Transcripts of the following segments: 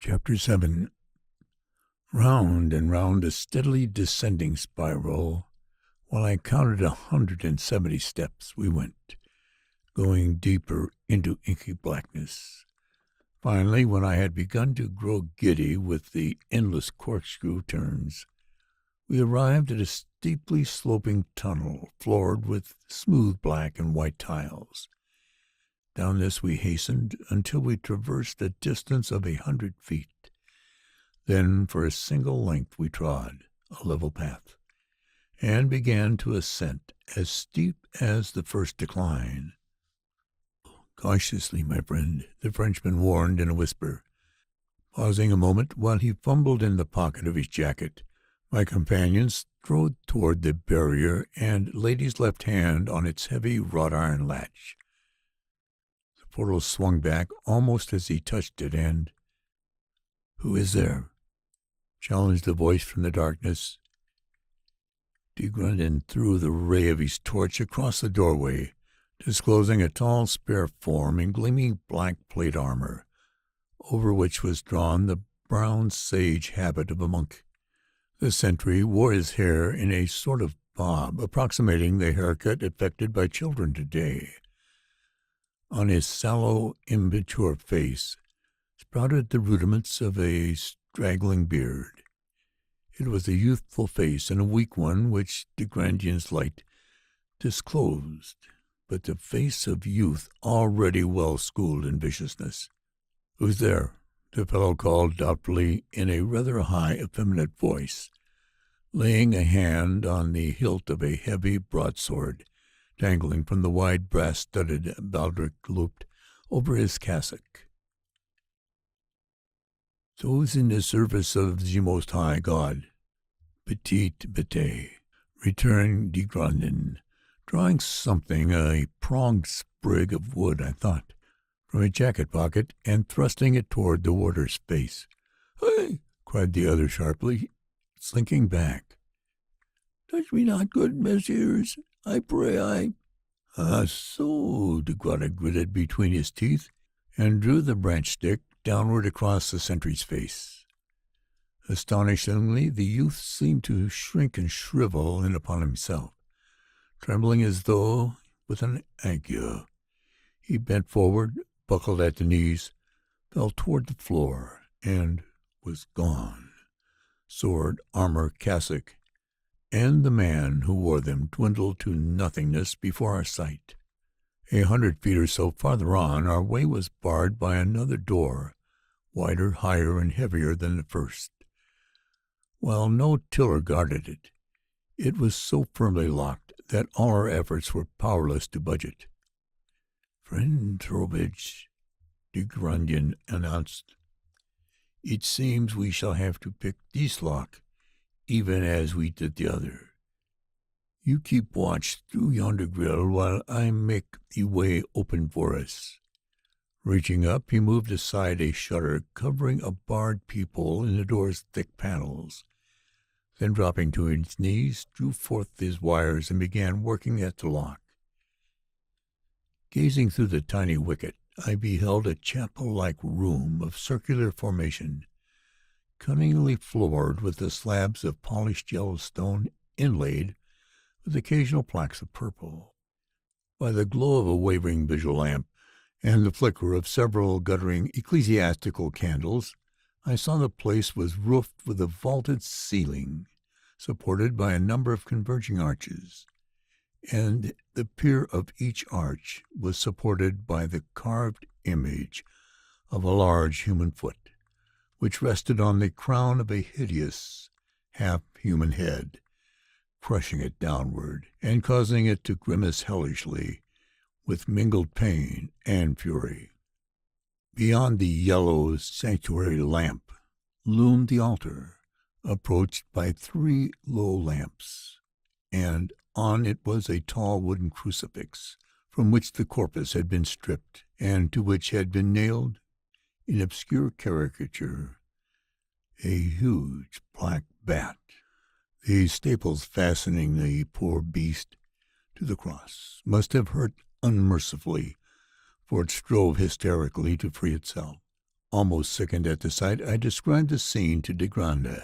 Chapter 7. Round and round a steadily descending spiral, while I counted 170 steps, we went, going deeper into inky blackness. Finally, when I had begun to grow giddy with the endless corkscrew turns, we arrived at a steeply sloping tunnel floored with smooth black and white tiles. Down this we hastened until we traversed a distance of 100 feet. Then for a single length we trod a level path, and began to ascent as steep as the first decline. "Cautiously, my friend," the Frenchman warned in a whisper, pausing a moment while he fumbled in the pocket of his jacket. My companion strode toward the barrier and laid his left hand on its heavy wrought-iron latch. The portal swung back almost as he touched it, and "Who is there?" challenged a voice from the darkness. De Grunden threw the ray of his torch across the doorway, disclosing a tall, spare form in gleaming black plate armor, over which was drawn the brown sage habit of a monk. The sentry wore his hair in a sort of bob, approximating the haircut affected by children today. On his sallow, immature face sprouted the rudiments of a straggling beard. It was a youthful face and a weak one which de Grandien's light disclosed, but the face of youth already well schooled in viciousness. "Who's there?" the fellow called doubtfully in a rather high, effeminate voice, laying a hand on the hilt of a heavy broadsword dangling from the wide brass-studded baldric looped over his cassock. "Those in the service of the Most High God, petite bête," returned de Grunden, drawing something, a pronged sprig of wood, I thought, from a jacket pocket and thrusting it toward the warder's face. "Hey!" cried the other sharply, slinking back. "Touch me not, good messieurs, I pray. "Ah, so," de Grunden gritted between his teeth, and drew the branch stick downward across the sentry's face. Astonishingly, the youth seemed to shrink and shrivel in upon himself, trembling as though with an ague. He bent forward, buckled at the knees, fell toward the floor, and was gone. Sword, armor, cassock, and the man who wore them dwindled to nothingness before our sight. 100 feet or so farther on, our way was barred by another door, wider, higher, and heavier than the first. While no tiller guarded it, it was so firmly locked that all our efforts were powerless to budge it. "Friend Trowbridge," de Grunden announced, "it seems we shall have to pick this lock, even as we did the other. You keep watch through yonder grill while I make the way open for us." Reaching up, he moved aside a shutter covering a barred peephole in the door's thick panels. Then, dropping to his knees, drew forth his wires and began working at the lock. Gazing through the tiny wicket, I beheld a chapel-like room of circular formation, cunningly floored with the slabs of polished yellow stone inlaid with occasional plaques of purple. By the glow of a wavering visual lamp and the flicker of several guttering ecclesiastical candles, I saw the place was roofed with a vaulted ceiling, supported by a number of converging arches, and the pier of each arch was supported by the carved image of a large human foot, which rested on the crown of a hideous, half-human head, crushing it downward and causing it to grimace hellishly with mingled pain and fury. Beyond the yellow sanctuary lamp loomed the altar, approached by 3 low lamps, and on it was a tall wooden crucifix, from which the corpus had been stripped, and to which had been nailed, in obscure caricature, a huge black bat, the staples fastening the poor beast to the cross must have hurt unmercifully, for it strove hysterically to free itself. Almost sickened at the sight, I described the scene to de Grande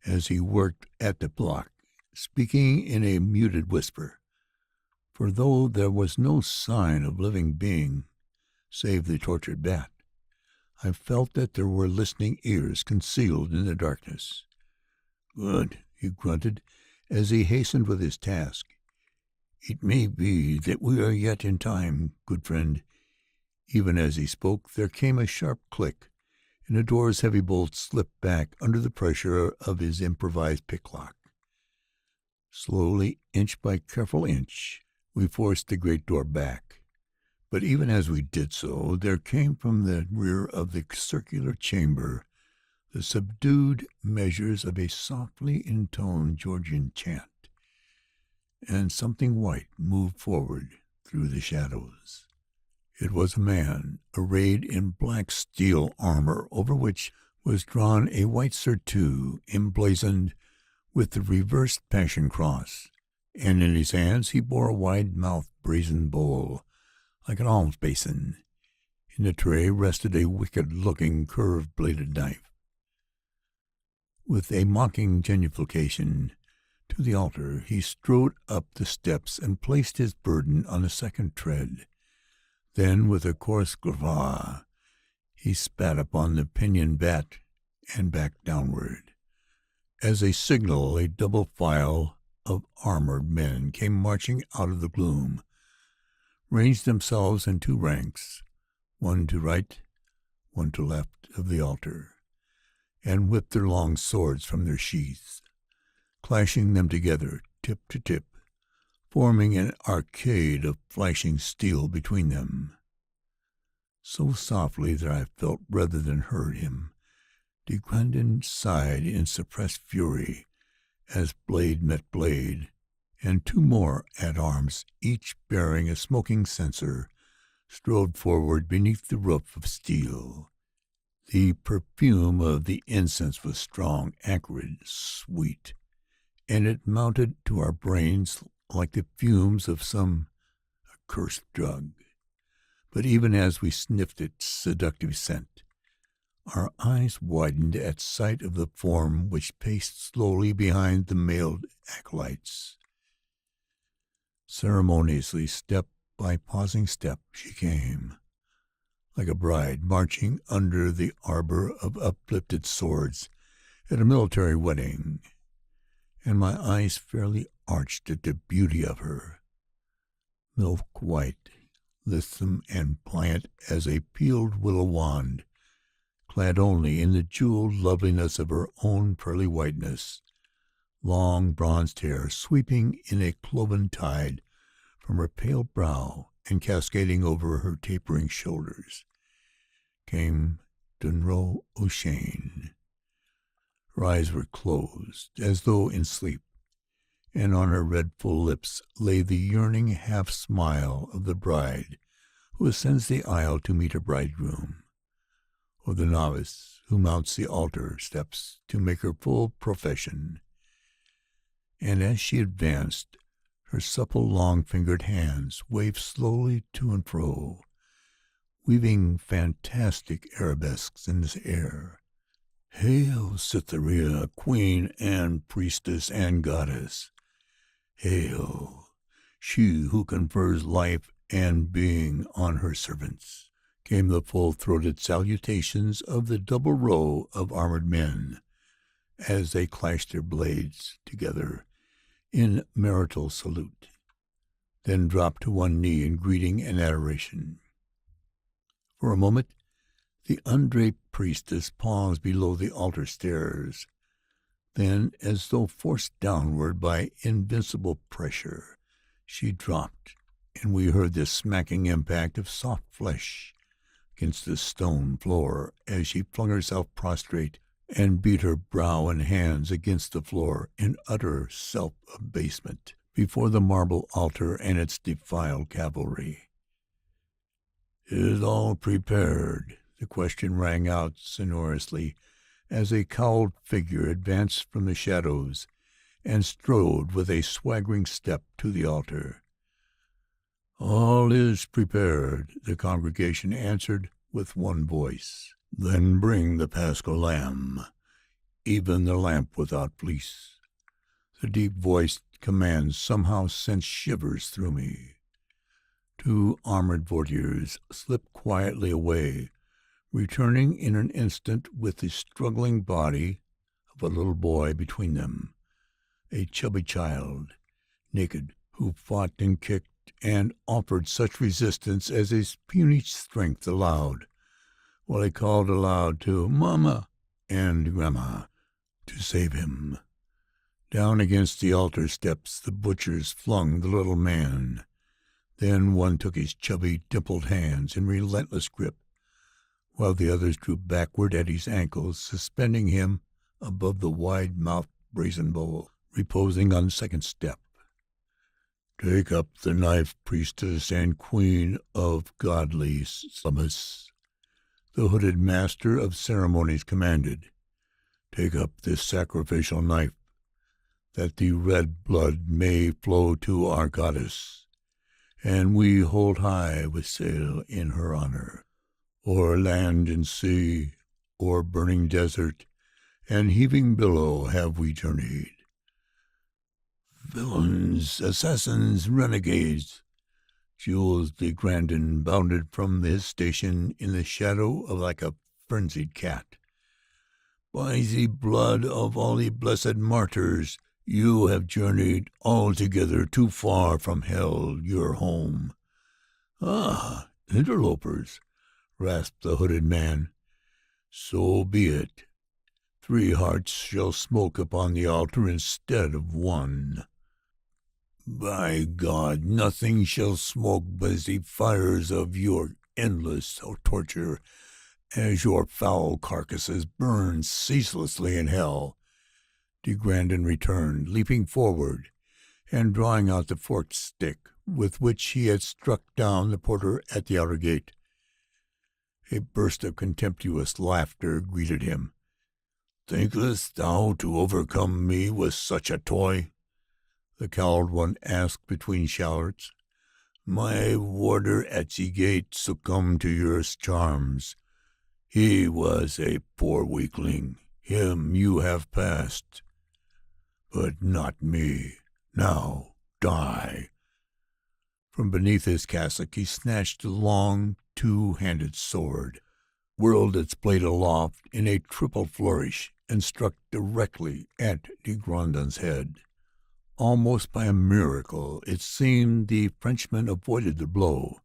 as he worked at the block, speaking in a muted whisper. For though there was no sign of living being save the tortured bat, I felt that there were listening ears concealed in the darkness. "Good," he grunted, as he hastened with his task. "It may be that we are yet in time, good friend." Even as he spoke, there came a sharp click, and the door's heavy bolt slipped back under the pressure of his improvised picklock. Slowly, inch by careful inch, we forced the great door back. But even as we did so, there came from the rear of the circular chamber the subdued measures of a softly intoned Georgian chant, and something white moved forward through the shadows. It was a man, arrayed in black steel armor, over which was drawn a white surtout emblazoned with the reversed Passion Cross, and in his hands he bore a wide-mouthed brazen bowl, like an alms basin. In the tray rested a wicked-looking curved-bladed knife. With a mocking genuflection to the altar, he strode up the steps and placed his burden on the second tread. Then, with a coarse guffaw, he spat upon the pinioned bat and backed downward. As a signal, a double file of armored men came marching out of the gloom, ranged themselves in two ranks, one to right, one to left of the altar, and whipped their long swords from their sheaths, clashing them together, tip to tip, forming an arcade of flashing steel between them. So softly that I felt rather than heard him, de Grandin sighed in suppressed fury as blade met blade, and two more at arms, each bearing a smoking censer, strode forward beneath the roof of steel. The perfume of the incense was strong, acrid, sweet, and it mounted to our brains like the fumes of some accursed drug. But even as we sniffed its seductive scent, our eyes widened at sight of the form which paced slowly behind the mailed acolytes. Ceremoniously, step by pausing step, she came, like a bride marching under the arbor of uplifted swords at a military wedding, and my eyes fairly arched at the beauty of her. Milk-white, lissome and pliant as a peeled willow wand, clad only in the jeweled loveliness of her own pearly whiteness, long bronzed hair sweeping in a cloven tide from her pale brow and cascading over her tapering shoulders, came Dunro O'Shane. Her eyes were closed, as though in sleep, and on her red full lips lay the yearning half-smile of the bride who ascends the aisle to meet her bridegroom, or the novice who mounts the altar steps to make her full profession. And as she advanced, her supple, long-fingered hands waved slowly to and fro, weaving fantastic arabesques in the air. "Hail, Cytherea, queen and priestess and goddess! Hail, she who confers life and being on her servants!" came the full-throated salutations of the double row of armored men as they clashed their blades together in marital salute, then dropped to one knee in greeting and adoration. For a moment, the undraped priestess paused below the altar stairs. Then, as though forced downward by invincible pressure, she dropped, and we heard the smacking impact of soft flesh against the stone floor as she flung herself prostrate and beat her brow and hands against the floor in utter self-abasement before the marble altar and its defiled cavalry. "Is all prepared?" the question rang out sonorously as a cowled figure advanced from the shadows and strode with a swaggering step to the altar. "All is prepared," the congregation answered with one voice. Then bring the Paschal lamb, even the lamp without fleece. The deep-voiced command somehow sent shivers through me. Two armored warriors slipped quietly away, returning in an instant with the struggling body of a little boy between them, a chubby child, naked, who fought and kicked and offered such resistance as his puny strength allowed, while he called aloud to Mama and Grandma to save him. Down against the altar steps the butchers flung the little man. Then one took his chubby, dimpled hands in relentless grip, while the others drew backward at his ankles, suspending him above the wide-mouthed brazen bowl, reposing on the second step. Take up the knife, priestess and queen of godly Slumus, the hooded master of ceremonies commanded. Take up this sacrificial knife, that the red blood may flow to our goddess, and we hold high with sail in her honor. O'er land and sea, o'er burning desert, and heaving billow have we journeyed. Villains, assassins, renegades, Jules de Grandin bounded from his station in the shadow of like a frenzied cat. By the blood of all the blessed martyrs, you have journeyed altogether too far from hell, your home. Ah, interlopers, rasped the hooded man. So be it. 3 hearts shall smoke upon the altar instead of one. By God, nothing shall smoke but the fires of your endless torture, as your foul carcasses burn ceaselessly in hell. De Grandin returned, leaping forward, and drawing out the forked stick with which he had struck down the porter at the outer gate. A burst of contemptuous laughter greeted him. Thinkest thou to overcome me with such a toy? The cowled one asked between shallots. My warder at the gate succumbed to your charms. He was a poor weakling. Him you have passed. But not me. Now, die. From beneath his cassock he snatched a long, 2-handed sword, whirled its blade aloft in a triple flourish, and struck directly at de Grandin's head. Almost by a miracle, it seemed, the Frenchman avoided the blow,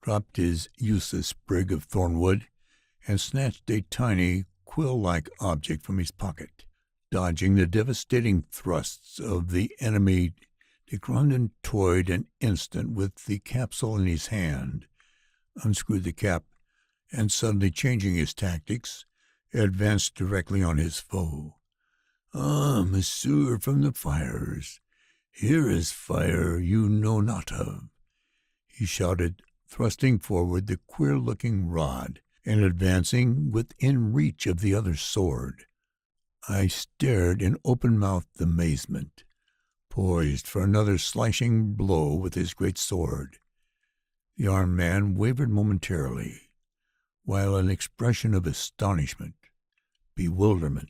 dropped his useless sprig of thornwood, and snatched a tiny, quill-like object from his pocket. Dodging the devastating thrusts of the enemy, de Grandin toyed an instant with the capsule in his hand, unscrewed the cap, and suddenly changing his tactics, advanced directly on his foe. Ah, monsieur from the fires, here is fire you know not of, he shouted, thrusting forward the queer-looking rod and advancing within reach of the other's sword. I stared in open-mouthed amazement, poised for another slashing blow with his great sword. The armed man wavered momentarily, while an expression of astonishment, bewilderment,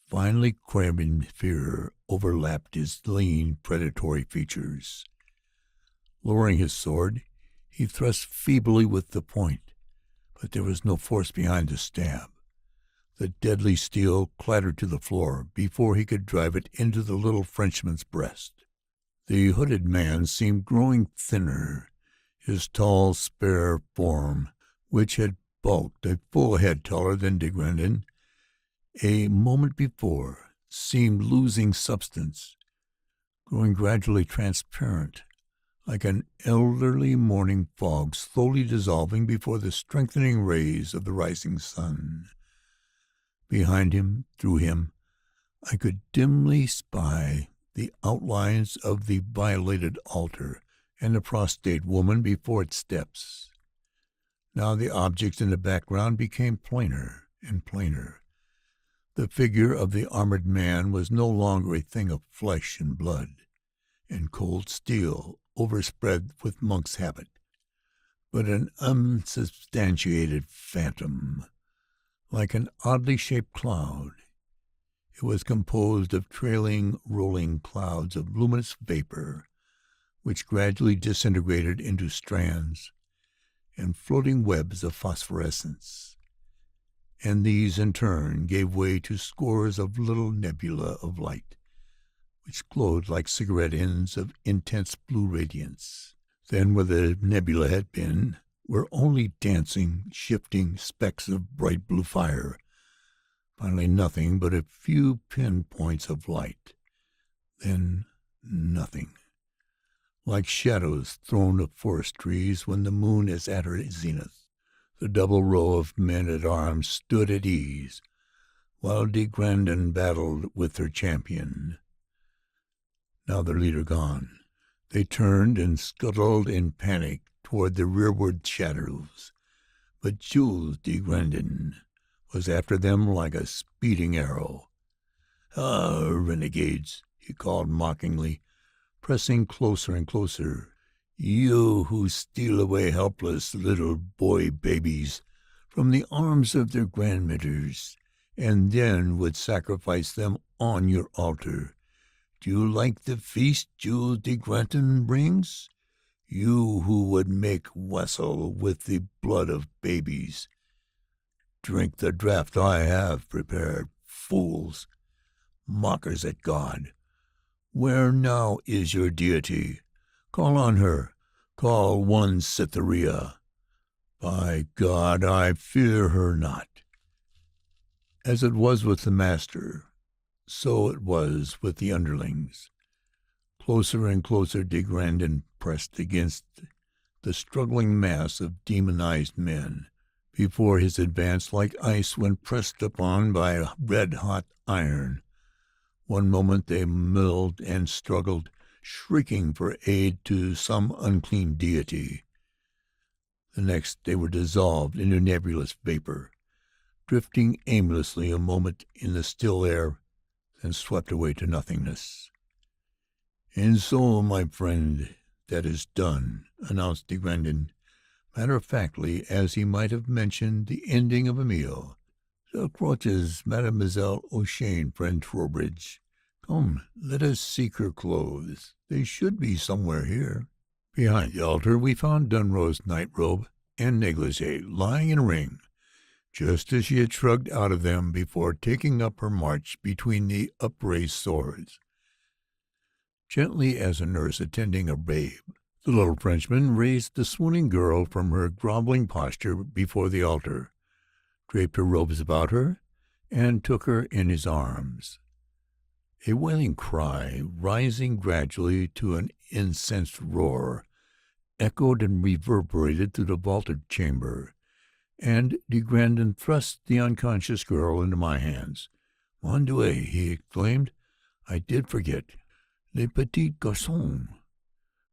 finally craven fear overlapped his lean, predatory features. Lowering his sword, he thrust feebly with the point, but there was no force behind the stab. The deadly steel clattered to the floor before he could drive it into the little Frenchman's breast. The hooded man seemed growing thinner. His tall, spare form, which had bulked a full head taller than de Grandin a moment before, seemed losing substance, growing gradually transparent, like an elderly morning fog slowly dissolving before the strengthening rays of the rising sun. Behind him, through him, I could dimly spy the outlines of the violated altar and the prostrate woman before its steps. Now the objects in the background became plainer and plainer. The figure of the armored man was no longer a thing of flesh and blood and cold steel overspread with monk's habit, but an unsubstantiated phantom, like an oddly shaped cloud. It was composed of trailing, rolling clouds of luminous vapor, which gradually disintegrated into strands and floating webs of phosphorescence, and these in turn gave way to scores of little nebulae of light, which glowed like cigarette ends of intense blue radiance. Then where the nebula had been were only dancing, shifting specks of bright blue fire, finally nothing but a few pinpoints of light, then nothing, like shadows thrown of forest trees when the moon is at her zenith. The double row of men-at-arms stood at ease, while de Grandin battled with her champion. Now their leader gone, they turned and scuttled in panic toward the rearward shadows, but Jules de Grandin was after them like a speeding arrow. "Ah, renegades," he called mockingly, pressing closer and closer. "You who steal away helpless little boy babies from the arms of their grandmothers, and then would sacrifice them on your altar. Do you like the feast Jules de Granton brings? You who would make wassail with the blood of babies. Drink the draught I have prepared, fools, mockers at God. Where now is your deity? Call on her. Call one Cytherea. By God, I fear her not." As it was with the master, so it was with the underlings. Closer and closer de Grandin pressed against the struggling mass of demonized men, before his advance like ice when pressed upon by red-hot iron. One moment they milled and struggled, shrieking for aid to some unclean deity. The next they were dissolved into nebulous vapor, drifting aimlessly a moment in the still air, then swept away to nothingness. "And so, my friend, that is done," announced de Grandin, matter-of-factly, as he might have mentioned the ending of a meal. "The crutches, Mademoiselle O'Shane, friend Trowbridge. Come, let us seek her clothes. They should be somewhere here." Behind the altar we found Dunro's night-robe and negligee lying in a ring, just as she had shrugged out of them before taking up her march between the upraised swords. Gently as a nurse attending a babe, the little Frenchman raised the swooning girl from her groveling posture before the altar, draped her robes about her, and took her in his arms. A wailing cry, rising gradually to an incensed roar, echoed and reverberated through the vaulted chamber, and de Grandin thrust the unconscious girl into my hands. "Mon Dieu!" he exclaimed. "I did forget. Le petit garçon."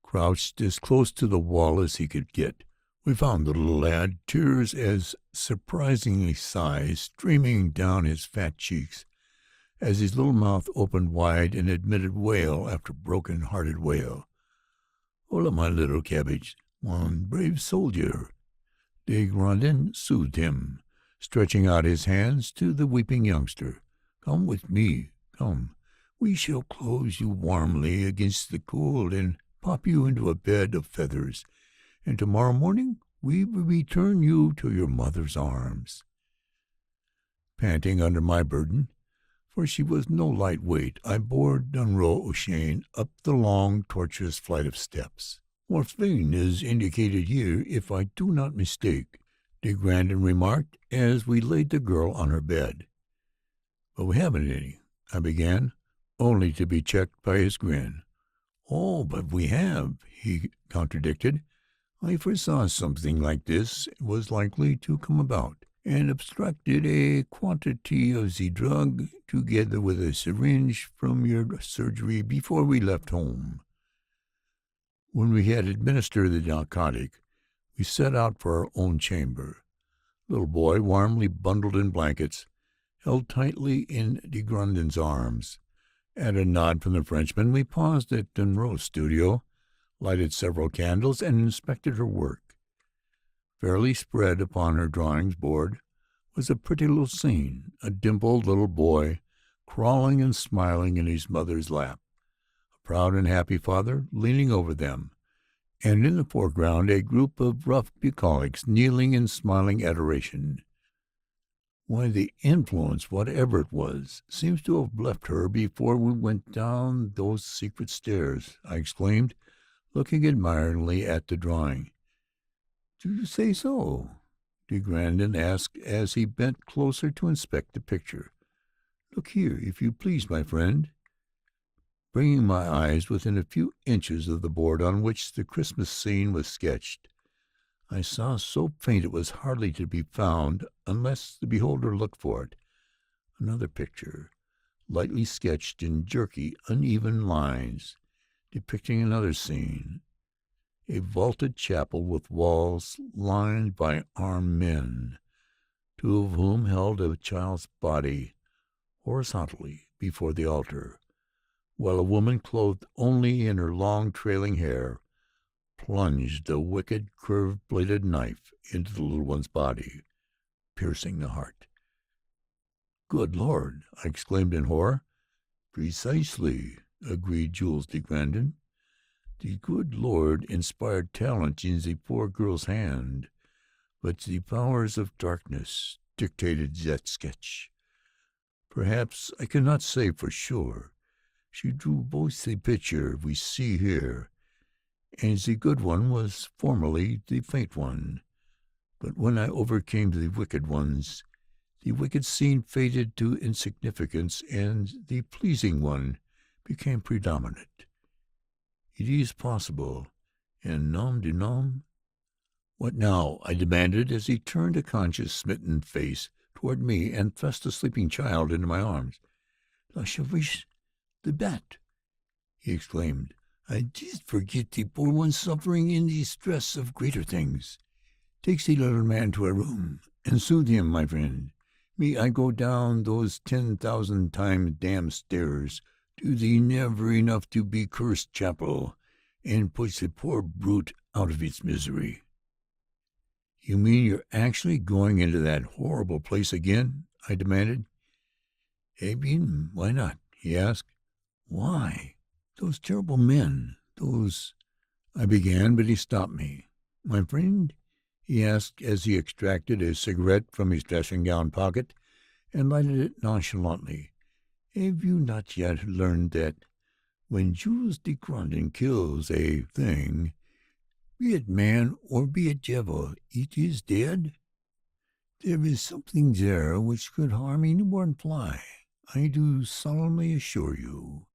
Crouched as close to the wall as he could get, we found the little lad, tears as surprisingly sighs streaming down his fat cheeks, as his little mouth opened wide and admitted wail after broken-hearted wail. "Hola, my little cabbage, mon brave soldier." De Grandin soothed him, stretching out his hands to the weeping youngster. "Come with me, come. We shall close you warmly against the cold and pop you into a bed of feathers, and tomorrow morning we will return you to your mother's arms." Panting under my burden, for she was no light weight, I bore Dunro O'Shane up the long, tortuous flight of steps. "Morphine is indicated here, if I do not mistake," de Grandin remarked as we laid the girl on her bed. "But we haven't any," I began, only to be checked by his grin. "Oh, but we have," he contradicted. "I foresaw something like this was likely to come about, and abstracted a quantity of the drug, together with a syringe, from your surgery before we left home." When we had administered the narcotic, we set out for our own chamber. Little boy, warmly bundled in blankets, held tightly in de Grandin's arms. At a nod from the Frenchman, we paused at Dunro's studio, lighted several candles, and inspected her work. Fairly spread upon her drawings board was a pretty little scene, a dimpled little boy crawling and smiling in his mother's lap, a proud and happy father leaning over them, and in the foreground a group of rough bucolics kneeling in smiling adoration. Why, the influence, whatever it was, seems to have left her before we went down those secret stairs, I exclaimed, looking admiringly at the drawing. Do you say so? de Grandin asked as he bent closer to inspect the picture. Look here, if you please, my friend. Bringing my eyes within a few inches of the board on which the Christmas scene was sketched, I saw so faint it was hardly to be found unless the beholder looked for it. Another picture, lightly sketched in jerky, uneven lines, depicting another scene, a vaulted chapel with walls lined by armed men, two of whom held a child's body horizontally before the altar, while a woman clothed only in her long trailing hair plunged a wicked curved-bladed knife into the little one's body, piercing the heart. Good Lord! I exclaimed in horror. Precisely, agreed Jules de Grandin. The good Lord inspired talent in the poor girl's hand, but the powers of darkness dictated that sketch. Perhaps I cannot say for sure. She drew both the picture we see here, and the good one was formerly the faint one. But when I overcame the wicked ones, the wicked scene faded to insignificance, and the pleasing one became predominant. It is possible, and nom de nom. What now? I demanded as he turned a conscious, smitten face toward me and thrust the sleeping child into my arms. La Chevriche, the bat! He exclaimed. I did forget the poor one suffering in the stress of greater things. Take the little man to a room, and soothe him, my friend. Me, I go down those 10,000 times damn stairs to the never-enough-to-be-cursed chapel, and push the poor brute out of its misery. You mean you're actually going into that horrible place again? I demanded. Eh bien, why not? He asked. Why? Those terrible men, those... I began, but he stopped me. My friend? He asked as he extracted a cigarette from his dressing-gown pocket and lighted it nonchalantly. Have you not yet learned that when Jules de Grandin kills a thing, be it man or be it devil, it is dead? There is something there which could harm a newborn fly, I do solemnly assure you.